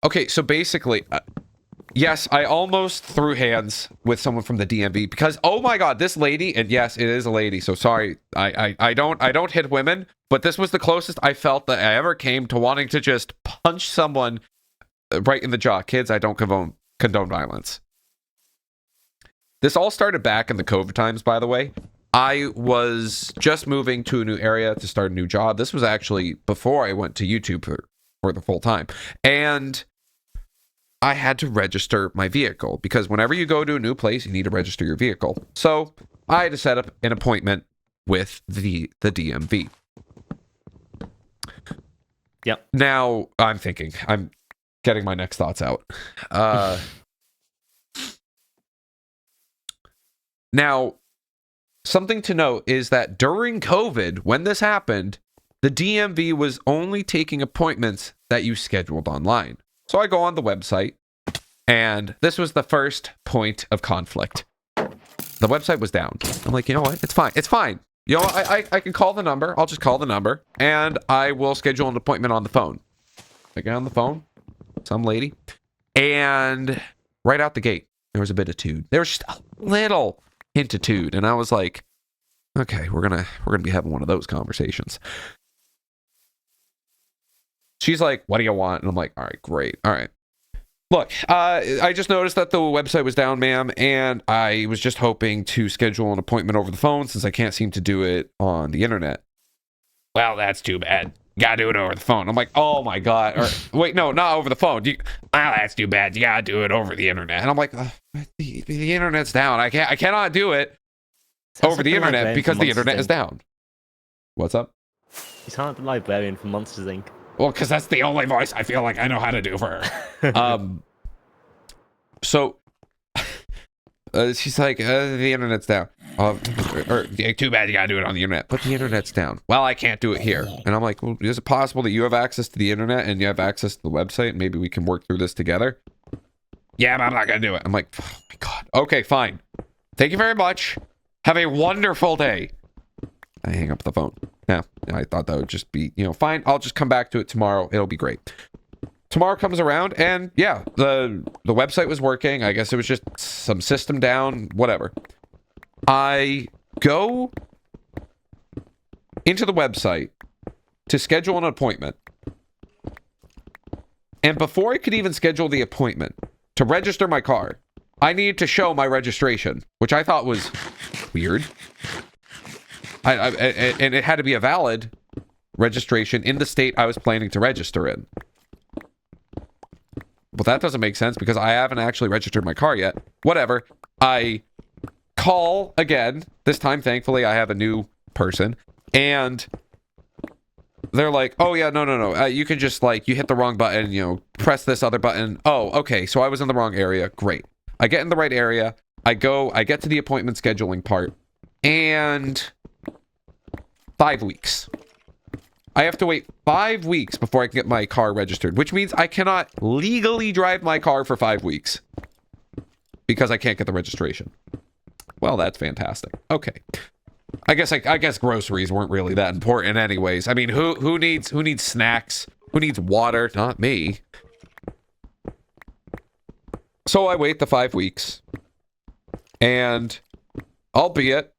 Okay, so basically, yes, I almost threw hands with someone from the DMV because, oh my God, this lady, and yes, it is a lady. So sorry, I don't hit women, but this was the closest I felt that I ever came to wanting to just punch someone right in the jaw. Kids, I don't condone violence. This all started back in the COVID times, by the way. I was just moving to a new area to start a new job. This was actually before I went to YouTube for the full time. And I had to register my vehicle because whenever you go to a new place, you need to register your vehicle. So I had to set up an appointment with the DMV. Yep. Now I'm getting my next thoughts out. Now, something to note is that during COVID, when this happened, the DMV was only taking appointments that you scheduled online. So I go on the website, and this was the first point of conflict. The website was down. I'm like, you know what? It's fine. It's fine. You know, I can call the number. I'll just call the number, and I will schedule an appointment on the phone. I get on the phone, some lady, and right out the gate, there was a bit of tude. There was just a little hintitude, and I was like, okay, we're gonna be having one of those conversations. She's like, what do you want? And I'm like, all right, great. All right. Look, I just noticed that the website was down, ma'am, and I was just hoping to schedule an appointment over the phone since I can't seem to do it on the internet. Well, that's too bad. Gotta do it over the phone. I'm like, oh my God. Or, wait, no, not over the phone. Well, that's too bad. You gotta do it over the internet. And I'm like, the internet's down. I cannot do it over the internet because the internet is down. What's up? You sound like the librarian from Monsters, Inc. Well, because that's the only voice I feel like I know how to do for her. So she's like, the internet's down. Too bad you gotta do it on the internet. But the internet's down. Well, I can't do it here. And I'm like, well, is it possible that you have access to the internet and you have access to the website? Maybe we can work through this together. Yeah, but I'm not gonna do it. I'm like, oh my God. Okay, fine. Thank you very much. Have a wonderful day. I hang up the phone. Yeah, I thought that would just be, fine. I'll just come back to it tomorrow. It'll be great. Tomorrow comes around, and yeah, the website was working. I guess it was just some system down, whatever. I go into the website to schedule an appointment. And before I could even schedule the appointment, to register my car, I needed to show my registration, which I thought was weird. And it had to be a valid registration in the state I was planning to register in. Well, that doesn't make sense because I haven't actually registered my car yet. Whatever. I call again. This time, thankfully, I have a new person. And they're like, oh, yeah, no. You can just, you hit the wrong button, press this other button. Oh, okay. So I was in the wrong area. Great. I get in the right area. I get to the appointment scheduling part. And 5 weeks. I have to wait 5 weeks before I can get my car registered, which means I cannot legally drive my car for 5 weeks because I can't get the registration. Well, that's fantastic. Okay. I guess groceries weren't really that important anyways. I mean, who needs snacks? Who needs water? Not me. So I wait the 5 weeks. And albeit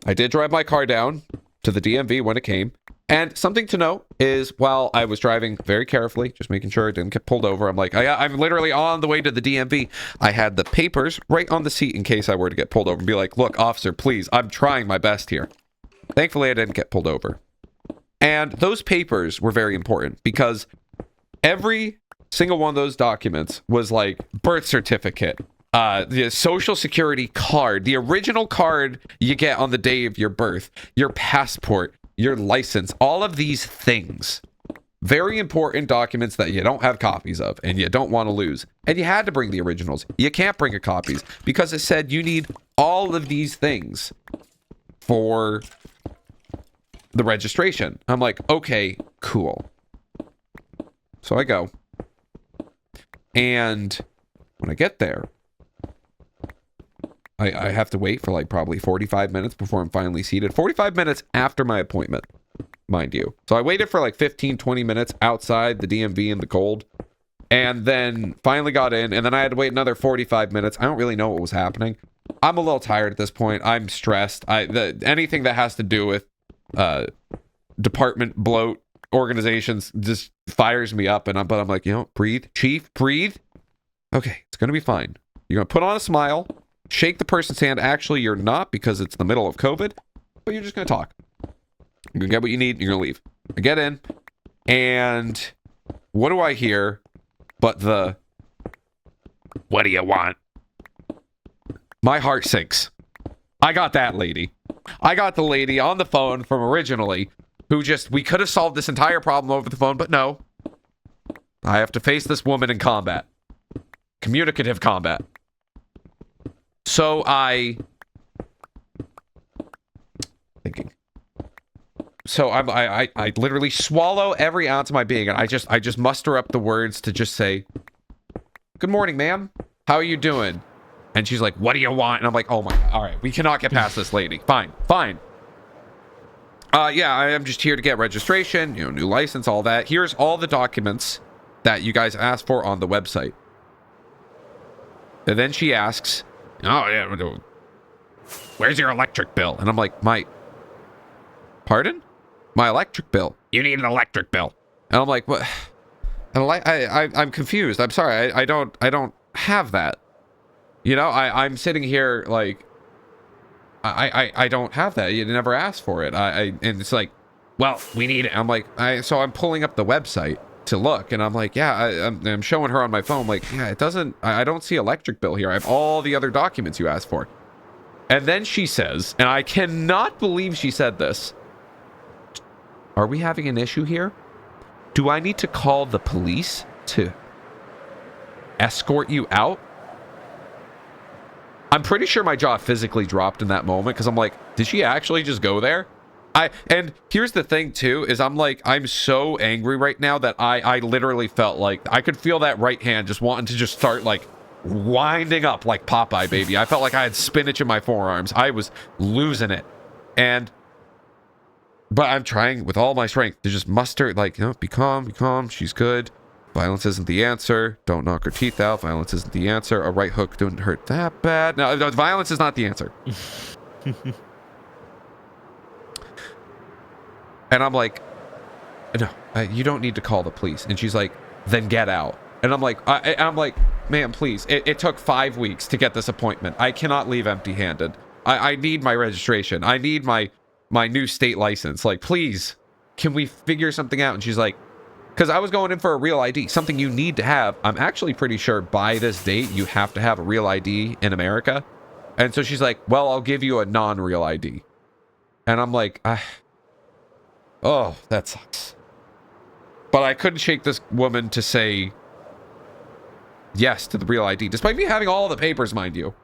I did drive my car down to the DMV when it came. And something to note is while I was driving very carefully, just making sure it didn't get pulled over, I'm like, I'm literally on the way to the DMV. I had the papers right on the seat in case I were to get pulled over and be like, look, officer, please, I'm trying my best here. Thankfully, I didn't get pulled over. And those papers were very important because every single one of those documents was like birth certificate, the social security card, the original card you get on the day of your birth, your passport, your license, all of these things. Very important documents that you don't have copies of and you don't want to lose. And you had to bring the originals. You can't bring a copies because it said you need all of these things for the registration. I'm like, okay, cool. So I go. And when I get there, I have to wait for probably 45 minutes before I'm finally seated. 45 minutes after my appointment, mind you. So I waited for 15, 20 minutes outside the DMV in the cold. And then finally got in, and then I had to wait another 45 minutes. I don't really know what was happening. I'm a little tired at this point. I'm stressed. Anything that has to do with department bloat organizations just fires me up, but I'm like, breathe, chief, breathe. Okay, it's gonna be fine. You're gonna put on a smile, shake the person's hand. Actually, you're not, because it's the middle of COVID, but you're just gonna talk. You're gonna get what you need, and you're gonna leave. I get in, and what do I hear but the, what do you want? My heart sinks. I got that lady. I got the lady on the phone from originally, who we could have solved this entire problem over the phone, but no. I have to face this woman in combat. Communicative combat. So So I literally swallow every ounce of my being, and I just muster up the words to just say, "Good morning, ma'am. How are you doing?" And she's like, "What do you want?" And I'm like, "Oh my God, all right, we cannot get past this lady. Fine. Yeah, I am just here to get registration, new license, all that. Here's all the documents that you guys asked for on the website." And then she asks, "Oh yeah, where's your electric bill?" And I'm like, pardon? My electric bill. You need an electric bill. And I'm like, what? And I'm confused. I'm sorry. I don't have that. I'm sitting here like, I don't have that. You never asked for it. And it's like, well, we need it. I'm like, so I'm pulling up the website to look, and I'm like, yeah, I'm showing her on my phone. Like, yeah, I don't see electric bill here. I have all the other documents you asked for. And then she says, and I cannot believe she said this, "Are we having an issue here? Do I need to call the police to escort you out?" I'm pretty sure my jaw physically dropped in that moment, because I'm like, did she actually just go there? And here's the thing too, is I'm so angry right now that I literally felt like I could feel that right hand just wanting to just start like winding up like Popeye, baby. I felt like I had spinach in my forearms. I was losing it. But I'm trying with all my strength to just muster, like, be calm, she's good. Violence isn't the answer. Don't knock her teeth out. Violence isn't the answer. A right hook didn't hurt that bad. No, violence is not the answer. And I'm like, no, you don't need to call the police. And she's like, then get out. And I'm like, ma'am, please. It took 5 weeks to get this appointment. I cannot leave empty-handed. I need my registration. I need my new state license. Like, please, can we figure something out? And she's like, because I was going in for a real ID, something you need to have. I'm actually pretty sure by this date, you have to have a real ID in America. And so she's like, well, I'll give you a non-real ID. And I'm like, oh, that sucks. But I couldn't shake this woman to say yes to the real ID, despite me having all the papers, mind you.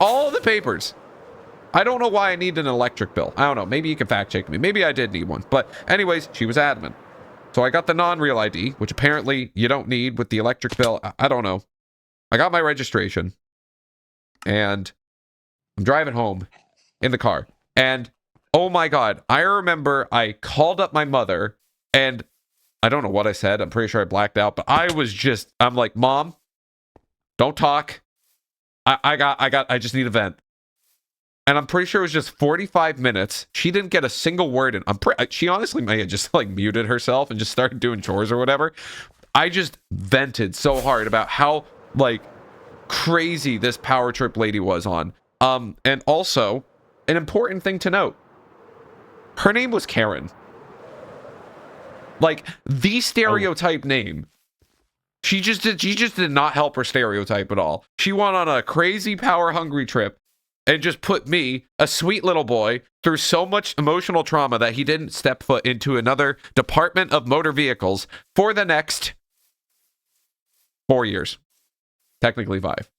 All the papers. I don't know why I need an electric bill. I don't know. Maybe you can fact check me. Maybe I did need one. But anyways, she was adamant. So I got the non-real ID, which apparently you don't need with the electric bill. I don't know. I got my registration. And I'm driving home in the car. And oh my God, I remember I called up my mother, and I don't know what I said. I'm pretty sure I blacked out. But I'm like, Mom, don't talk. I just need a vent. And I'm pretty sure it was just 45 minutes. She didn't get a single word in. She honestly may have just like muted herself and just started doing chores or whatever. I just vented so hard about how like crazy this power trip lady was on. And also, an important thing to note. Her name was Karen. Like the stereotype name. She just did not help her stereotype at all. She went on a crazy power hungry trip and just put me, a sweet little boy, through so much emotional trauma that he didn't step foot into another department of motor vehicles for the next 4 years. Technically 5.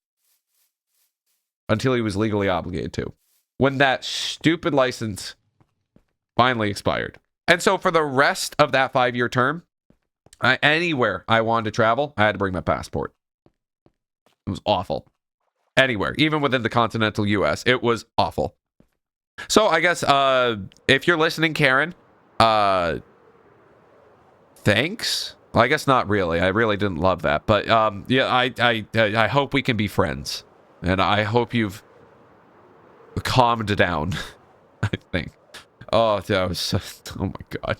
Until he was legally obligated to. When that stupid license finally expired. And so for the rest of that 5-year term, anywhere I wanted to travel, I had to bring my passport. It was awful. Anywhere, even within the continental US, it was awful. So I guess if you're listening, Karen, thanks. Well, I guess not really. I really didn't love that. But yeah, I hope we can be friends. And I hope you've calmed down, I think. Oh, that was... Oh, my God.